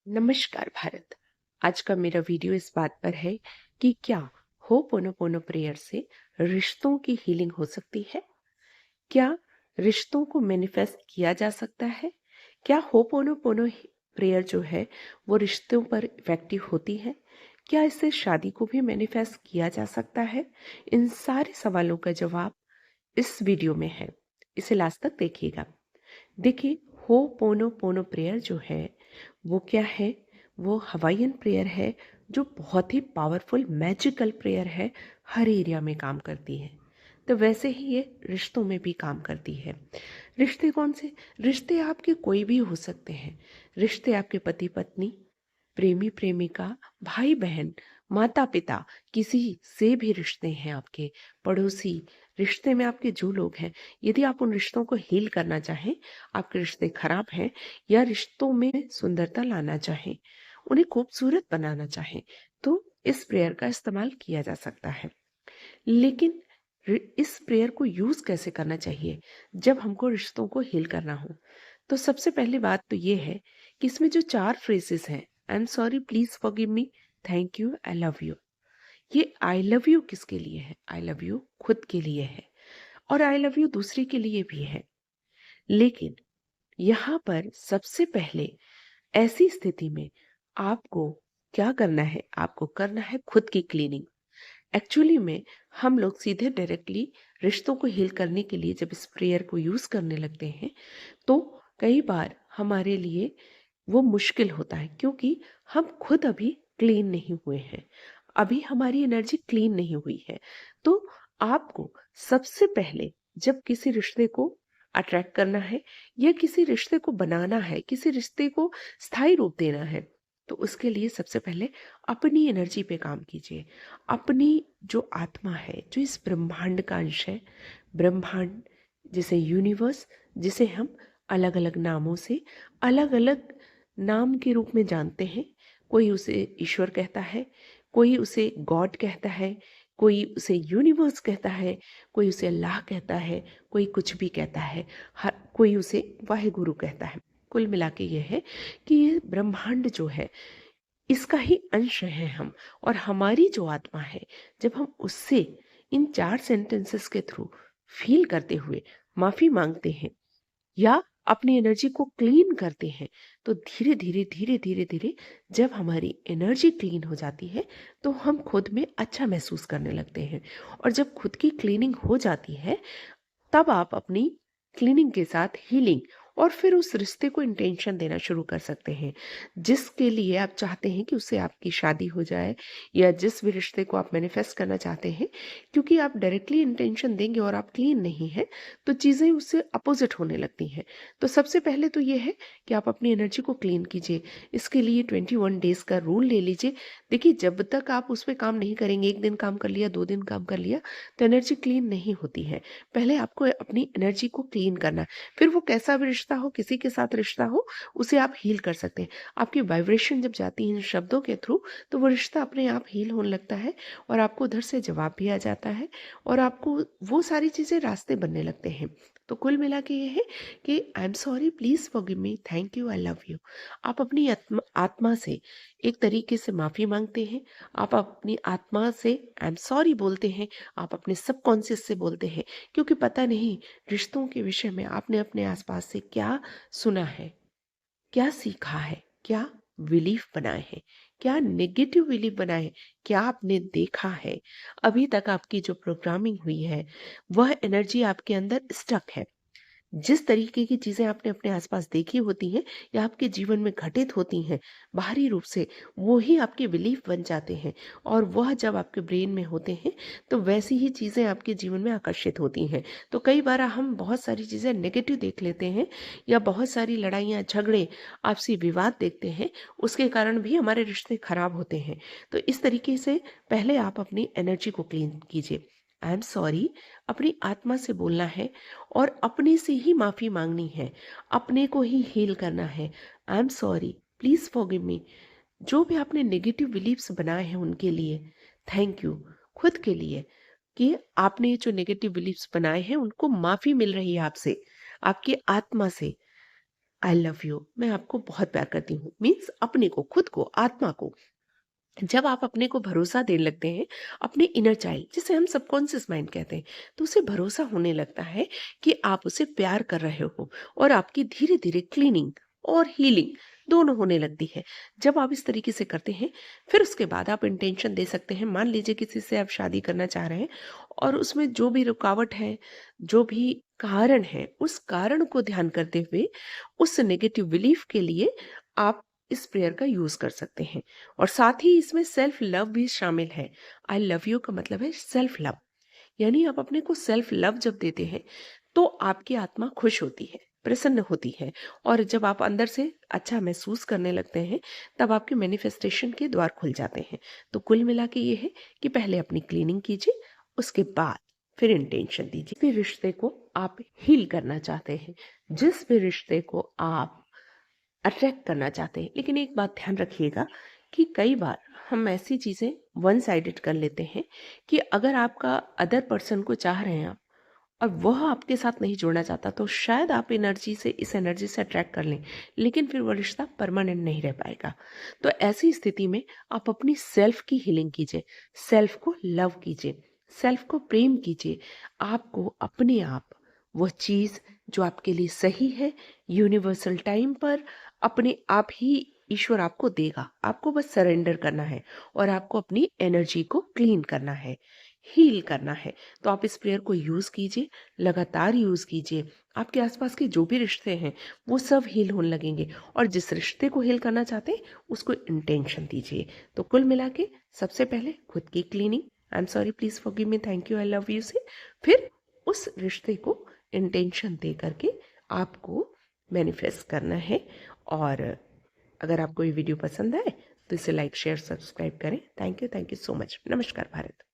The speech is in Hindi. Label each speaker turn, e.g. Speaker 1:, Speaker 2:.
Speaker 1: नमस्कार भारत। आज का मेरा वीडियो इस बात पर है कि क्या होपोनोपोनो प्रेयर से रिश्तों की हीलिंग हो सकती है। क्या रिश्तों को मैनिफेस्ट किया जा सकता है। क्या होपोनोपोनो प्रेयर जो है वो रिश्तों पर इफेक्टिव होती है। क्या इससे शादी को भी मैनिफेस्ट किया जा सकता है। इन सारे सवालों का जवाब इस वीडियो में है, इसे लास्ट तक देखिएगा। देखिए, हो पोनो पोनो प्रेयर जो है वो क्या है। वो हवाईयन प्रेयर है जो बहुत ही पावरफुल मैजिकल प्रेयर है, हर एरिया में काम करती है। तो वैसे ही ये रिश्तों में भी काम करती है। रिश्ते कौन से? रिश्ते आपके कोई भी हो सकते हैं। रिश्ते आपके पति पत्नी, प्रेमी प्रेमिका, भाई बहन, माता पिता, किसी से भी रिश्ते हैं आपके, पड़ोसी, रिश्ते में आपके जो लोग हैं, यदि आप उन रिश्तों को हील करना चाहें, आपके रिश्ते खराब हैं या रिश्तों में सुंदरता लाना चाहें, उन्हें खूबसूरत बनाना चाहें, तो इस प्रेयर का इस्तेमाल किया जा सकता है। लेकिन इस प्रेयर को यूज कैसे करना चाहिए जब हमको रिश्तों को हील करना हो? तो सबसे पहली बात तो ये है कि इसमें जो 4 फ्रेजेस हैं, I am sorry, please forgive me, thank you, I love you, ये आई लव यू किसके लिए है? आई लव यू खुद के लिए है और आई लव यू दूसरे के लिए भी है। लेकिन यहाँ पर सबसे पहले ऐसी स्थिति में आपको क्या करना है? आपको करना है खुद की क्लीनिंग। एक्चुअली में हम लोग सीधे डायरेक्टली रिश्तों को हील करने के लिए जब इस प्रेयर को यूज करने लगते हैं तो कई बार हमारे लिए वो मुश्किल होता है, क्योंकि हम खुद अभी क्लीन नहीं हुए हैं, अभी हमारी एनर्जी क्लीन नहीं हुई है। तो आपको सबसे पहले जब किसी रिश्ते को अट्रैक्ट करना है या किसी रिश्ते को बनाना है, किसी रिश्ते को स्थायी रूप देना है, तो उसके लिए सबसे पहले अपनी एनर्जी पे काम कीजिए। अपनी जो आत्मा है, जो इस ब्रह्मांड का अंश है, ब्रह्मांड जिसे यूनिवर्स, जिसे हम अलग अलग नामों से, अलग अलग नाम के रूप में जानते हैं। कोई उसे ईश्वर कहता है, कोई उसे गॉड कहता है, कोई उसे यूनिवर्स कहता है, कोई उसे अल्लाह कहता है, कोई कुछ भी कहता है, हर कोई उसे वाहेगुरु कहता है। कुल मिला के ये है कि ये ब्रह्मांड जो है इसका ही अंश हैं हम। और हमारी जो आत्मा है, जब हम उससे इन 4 सेंटेंसेस के थ्रू फील करते हुए माफी मांगते हैं या अपनी एनर्जी को क्लीन करते हैं, तो धीरे धीरे धीरे धीरे धीरे जब हमारी एनर्जी क्लीन हो जाती है तो हम खुद में अच्छा महसूस करने लगते हैं। और जब खुद की क्लीनिंग हो जाती है तब आप अपनी क्लीनिंग के साथ हीलिंग और फिर उस रिश्ते को इंटेंशन देना शुरू कर सकते हैं जिसके लिए आप चाहते हैं कि उससे आपकी शादी हो जाए, या जिस भी रिश्ते को आप मैनिफेस्ट करना चाहते हैं। क्योंकि आप डायरेक्टली इंटेंशन देंगे और आप क्लीन नहीं है तो चीज़ें उससे अपोजिट होने लगती हैं। तो सबसे पहले तो ये है कि आप अपनी एनर्जी को क्लीन कीजिए। इसके लिए 21 डेज का रूल ले लीजिए। देखिए, जब तक आप उस पर काम नहीं करेंगे, एक दिन काम कर लिया, 2 दिन काम कर लिया, तो एनर्जी क्लीन नहीं होती है। पहले आपको अपनी एनर्जी को क्लीन करना है। फिर वो कैसा भी रिश्ता हो, किसी के साथ रिश्ता हो, उसे आप हील कर सकते हैं। आपकी वाइब्रेशन जब जाती है इन शब्दों के थ्रू, तो वो रिश्ता अपने आप हील होने लगता है और आपको उधर से जवाब भी आ जाता है और आपको वो सारी चीज़ें रास्ते बनने लगते हैं। तो कुल मिला के ये है कि I am sorry, please forgive me, thank you, I love you. आप अपनी आत्मा आत्मा से एक तरीके से माफ़ी मांगते हैं। आप अपनी आत्मा से आई एम सॉरी बोलते हैं। आप अपने सबकॉन्शियस से बोलते हैं, क्योंकि पता नहीं रिश्तों के विषय में आपने अपने आसपास से क्या सुना है, क्या सीखा है, क्या बिलीफ बनाए हैं, क्या नेगेटिव बिलीफ बनाए हैं, क्या आपने देखा है। अभी तक आपकी जो प्रोग्रामिंग हुई है वह एनर्जी आपके अंदर स्टक है। जिस तरीके की चीज़ें आपने अपने आसपास देखी होती हैं या आपके जीवन में घटित होती हैं बाहरी रूप से, वो ही आपके बिलीफ बन जाते हैं। और वह जब आपके ब्रेन में होते हैं तो वैसी ही चीज़ें आपके जीवन में आकर्षित होती हैं। तो कई बार हम बहुत सारी चीज़ें नेगेटिव देख लेते हैं या बहुत सारी लड़ाइयाँ, झगड़े, आपसी विवाद देखते हैं, उसके कारण भी हमारे रिश्ते खराब होते हैं। तो इस तरीके से पहले आप अपनी एनर्जी को क्लीन कीजिए। आई एम सॉरी अपनी आत्मा से बोलना है और अपने से ही माफ़ी मांगनी है, अपने को ही हील करना है। I am sorry, please forgive me. जो भी आपने नेगेटिव बिलीफ्स बनाए हैं उनके लिए थैंक यू। खुद के लिए कि आपने ये जो नेगेटिव बिलीफ्स बनाए हैं उनको माफ़ी मिल रही है आपसे, आपकी आत्मा से। आई लव यू, मैं आपको बहुत प्यार करती हूँ, मीन्स अपने को, खुद को, आत्मा को। जब आप अपने को भरोसा देने लगते हैं, अपने इनर चाइल्ड जिसे हम सबकॉन्शियस माइंड कहते हैं, तो उसे भरोसा होने लगता है कि आप उसे प्यार कर रहे हो, और आपकी धीरे धीरे क्लीनिंग और हीलिंग दोनों होने लगती है। जब आप इस तरीके से करते हैं, फिर उसके बाद आप इंटेंशन दे सकते हैं। मान लीजिए किसी से आप शादी करना चाह रहे हैं, और उसमें जो भी रुकावट है, जो भी कारण है, उस कारण को ध्यान करते हुए उस नेगेटिव बिलीफ के लिए आप इस प्रेयर का यूज कर सकते हैं। और साथ ही इसमें सेल्फ लव भी शामिल है। आई लव यू का मतलब है सेल्फ लव, यानी आप अपने को सेल्फ लव जब देते हैं, तो आपकी आत्मा खुश होती है, प्रसन्न होती है, और जब आप अंदर से अच्छा महसूस करने लगते हैं, तब आपके मैनिफेस्टेशन के द्वार खुल जाते हैं। तो कुल मिला के ये है कि पहले अपनी क्लीनिंग कीजिए, उसके बाद फिर इंटेंशन दीजिए। जिस भी रिश्ते को आप हील करना चाहते हैं, जिस भी रिश्ते को आप अट्रैक्ट करना चाहते हैं, लेकिन एक बात ध्यान रखिएगा कि कई बार हम ऐसी चीज़ें वन साइडेड कर लेते हैं कि अगर आपका अदर पर्सन को चाह रहे हैं आप, और वह आपके साथ नहीं जुड़ना चाहता, तो शायद आप एनर्जी से, इस एनर्जी से अट्रैक्ट कर लें, लेकिन फिर वो रिश्ता परमानेंट नहीं रह पाएगा। तो ऐसी स्थिति में आप अपनी सेल्फ की हीलिंग कीजिए, सेल्फ को लव कीजिए, सेल्फ को प्रेम कीजिए। आपको अपने आप वो चीज़ जो आपके लिए सही है, यूनिवर्सल टाइम पर अपने आप ही ईश्वर आपको देगा। आपको बस सरेंडर करना है, और आपको अपनी एनर्जी को क्लीन करना है, हील करना है। तो आप इस प्रेयर को यूज़ कीजिए, लगातार यूज़ कीजिए। आपके आसपास के जो भी रिश्ते हैं, वो सब हील होने लगेंगे, और जिस रिश्ते को हील करना चाहते हैं, उसको इंटेंशन दीजिए। तो कुल मिला के सबसे पहले खुद की cleaning, I am sorry, please forgive me, thank you, I love you से, फिर उस रिश्ते को इंटेंशन दे करके आपको मैनिफेस्ट करना है। और अगर आपको ये वीडियो पसंद आए, तो इसे लाइक, शेयर, सब्सक्राइब करें। Thank you so much. नमस्कार भारत।